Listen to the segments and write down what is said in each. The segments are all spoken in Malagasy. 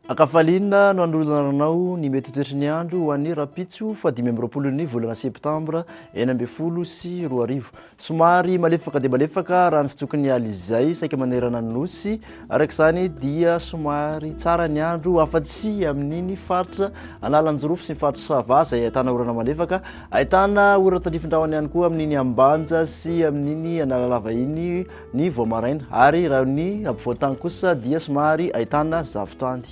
Akafalina no androlananao ny mety toetry ny andro ho an'ny rapitso fa 5 volana septambra 20 sy 20. Somary malefaka dia malefaka raha ny fitsokin'ny aly izay saika manerana ny nosy. Araka izany dia somary tsara ny andro afa-tsy amin'iny faritra analanjorofo sy ny faritra Sava izay ahitana orana malefaka, ahitana orana tandrifindrahona ihany koa amin'iny Ambanja sy amin'iny Analalava iny ny Voamaraina, ary raha ny ampovoan-tany kosa dia somary ahitana zavotany.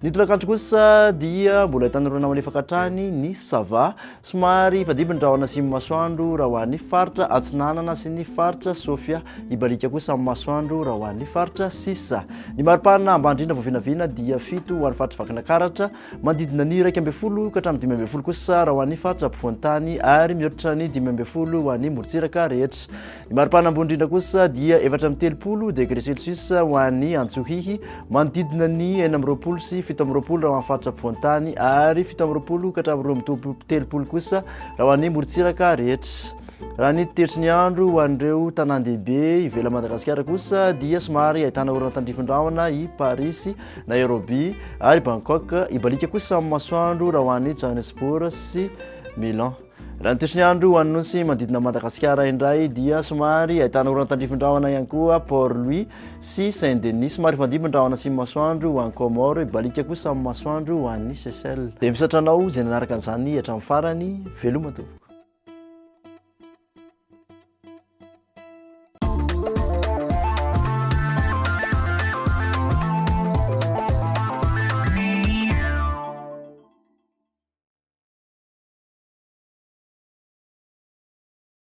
Ny tolakandro kosa dia mbola ahitana orana malefaka hatrany ny Sava, somary ifadibin-drahona sy masoandro raha ho an'ny faritra Atsinanana sy ny faritra Sofia, ibalika kosa amin'ny masoandro raha ho an'ny faritra Sisa. Ny maripana ambandrindra voavinavina dia 7 ho an'ny faritra Vakinakaratra, manodidina ny 12 ka hatramin'ny 12 kosa raha ho an'ny faritra ampovoan-tany, ary mihoatra ny 12 ho an'ny morontsiraka rehetra. Ny maripana ambony indrindra kosa dia 4-30 degré Celsius ho an'ny Antsohihy, manodidina ny 20 sy 17 raha ho an'ny faritra ampovoan-tany, ary 17 ka hatramin'ny 30 kosa raha ho an'ny morontsiraka rehetra. Raha ny toetry ny andro ho an'ireo tanàn-dehibe ivelan'i Madagasikara kosa dia somary ahitana orana tandrifindrahona i Paris, Nairobi ary Bangkok, ibalika kosa amin'ny masoandro raha ho an'ny Johannesburg sy Milan. Raha ny toetry ny andro ho an'nosy manodidina Madagasikara indray dia somary ahitana orana tandrifindrahona ihany koa Port-Louis sy Saint-Denis, somary ifandimban-drahona sy masoandro ho an'ny Comores, ibalika kosa amin'ny masoandro ho an'ny Seychelles. Dia misatranao izay nanaraka an'izany hatramin'ny farany, veloma tompoko.